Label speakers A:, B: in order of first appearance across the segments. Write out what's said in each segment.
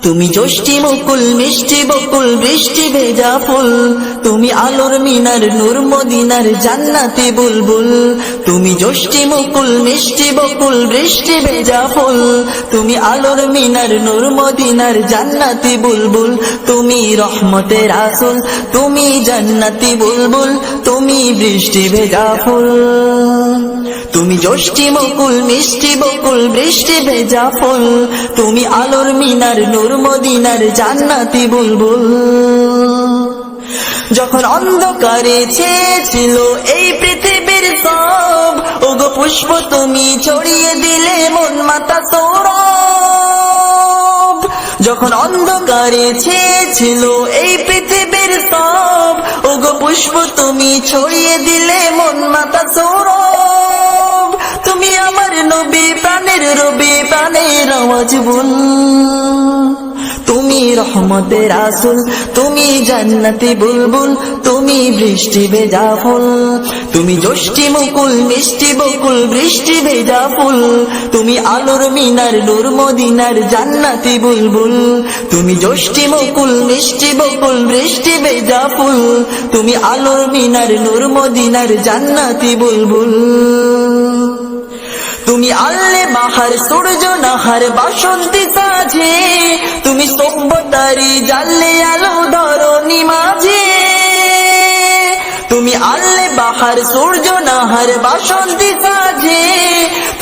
A: তুমি জ্যোষ্ঠী মুকুল মিষ্টি বকুল বৃষ্টি ভেজা ফুল, তুমি আলোর মিনার নূর মদিনার জান্নাতি বুলবুল। তুমি জ্যোষ্ঠী মুকুল মিষ্টি বকুল বৃষ্টি ভেজা ফুল, তুমি আলোর মিনার নূর মদিনার জান্নাতি বুলবুল। তুমি রহমতের আসল, তুমি জান্নাতি বুলবুল, তুমি বৃষ্টি ভেজা ফুল। তুমি জ্যোষ্ঠী মুকুল মিষ্টি বকুল বৃষ্টি ভেজা ফুল, তুমি আলোর মিনার নূর মদিনার জান্নাতি বুলবুল। যখন অন্ধকারে ছেয়েছিল এই পৃথিবীর সব, ওগো পুষ্প তুমি ছড়িয়ে দিলে মন মাতা সৌরভ। যখন অন্ধকারে ছেয়েছিল এই পৃথিবীর সব, ওগো পুষ্প তুমি ছড়িয়ে দিলে মন মাতা সৌরভ। তুমি আমার নবী প্রাণের রবি প্রাণের আওয়াজ বল, তুমি রহমতের আসল, তুমি জান্নাতি বুলবুল, তুমি বৃষ্টি ভেজা ফুল। তুমি জ্যোষ্ঠী মুকুল মিষ্টি বকুল বৃষ্টি ভেজা ফুল, তুমি আলোর মিনার নূর মদিনার জান্নাতি বুলবুল। তুমি জ্যোষ্ঠী মুকুল মিষ্টি বকুল বৃষ্টি ভেজা ফুল, তুমি আলোর মিনার নূর মদিনার জান্নাতি বুলবুল। তুমি আল্লে বাহার সূর্য নাহার বাসন্তী সাজে, তুমি সভ্যতারি জানলে আলো ধরণী মাঝে। তুমি আল্লে বাহার সূর্য নাহার বাসন্তী সাজে,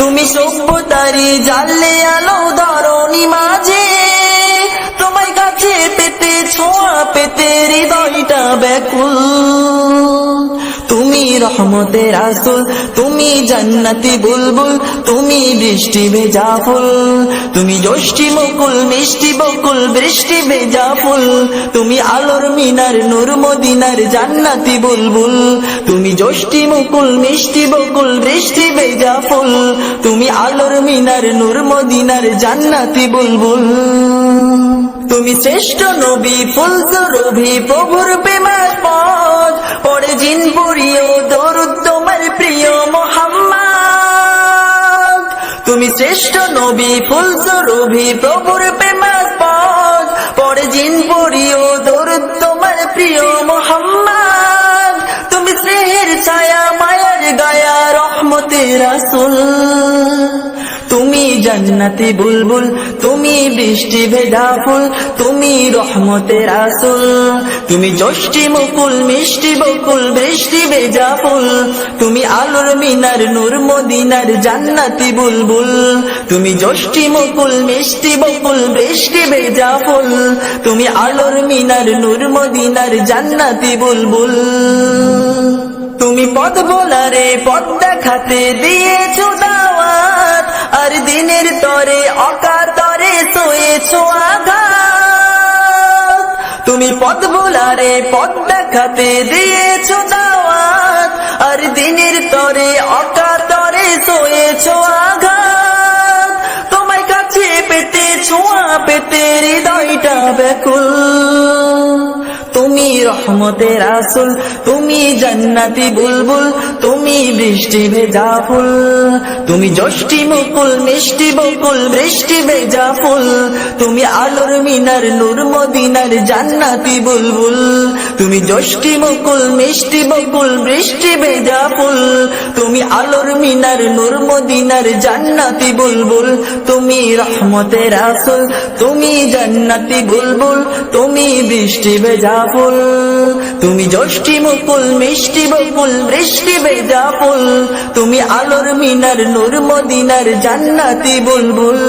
A: তুমি সভ্যতারি জানলে আলো ধরণী মাঝে। তোমার কাছে পেতে ছোঁয়া পেতে হৃদয়টা ব্যাকুল, তুমি রহমতের আসল, তুমি জান্নাতি বুলবুল, তুমি বৃষ্টি ভেজা ফুল। তুমি জ্যোষ্ঠী মুকুল মিষ্টি বকুল বৃষ্টি ভেজা ফুল, তুমি আলোর মিনার নূর মদিনার জান্নাতি বুলবুল। তুমি জ্যোষ্ঠী মুকুল মিষ্টি বকুল বৃষ্টি ভেজা ফুল, তুমি আলোর মিনার নূর মদিনার জান্নাতি বুলবুল। তুমি শ্রেষ্ঠ নবী ফুল সুরভি প্রভুর প্রেমের পথ, পড়ে জিন পড়িও দরুদ তোমার প্রিয় মুহাম্মদ। তুমি শ্রেষ্ঠ নবী ফুল সুরভি প্রভুর প্রেমের পথ, পড়ে জিন পড়িও দরুদ তোমার প্রিয় মুহাম্মদ। তুমি স্নেহের ছায়া মায়ার গায়া রহমতের আসল, তুমি জান্নাতি বুলবুল, তুমি বৃষ্টি ভেজা ফুল, তুমি রহমতের আসল। তুমি জ্যোষ্ঠী মুকুল মিষ্টি বকুল বৃষ্টি ভেজা ফুল, তুমি আলোর মিনার নূর মদিনার জান্নাতি বুলবুল। তুমি জ্যোষ্ঠী মুকুল মিষ্টি বকুল বৃষ্টি ভেজা ফুল, তুমি আলোর মিনার নূর মদিনার জান্নাতি বুলবুল। তুমি পথ ভোলারে পথ দেখাতে দিয়েছো দাওয়াত, আর দিনের তরে অকাতরে সয়েছো আঘাত। তুমি পথ ভোলারে পথ দেখাতে দিয়েছো দাওয়াত, আর দিনের তরে অকাতরে সয়েছো আঘাত। তোমার কাছে পেতে ছোঁয়া পেতে হৃদয়টা ব্যাকুল, তুমি রহমতের আসল, তুমি জান্নাতি বুলবুল, তুমি বৃষ্টি ভেজা ফুল। তুমি জ্যোষ্ঠী মুকুল মিষ্টি বকুল বৃষ্টি ভেজা ফুল, তুমি আলোর মিনার নূর মদিনার জান্নাতি বুলবুল। তুমি জ্যোষ্ঠী মুকুল মিষ্টি বকুল বৃষ্টি ভেজা ফুল, তুমি আলোর মিনার নূর মদিনার জান্নাতি বুলবুল। তুমি রহমতের আসল, তুমি জান্নাতি বুলবুল, তুমি বৃষ্টি ভেজা ফুল। তুমি জ্যোষ্ঠী মুকুল মিষ্টি বকুল বৃষ্টি ভেজা ফুল, তুমি আলোর মিনার নূর মদিনার জান্নাতি বুলবুল।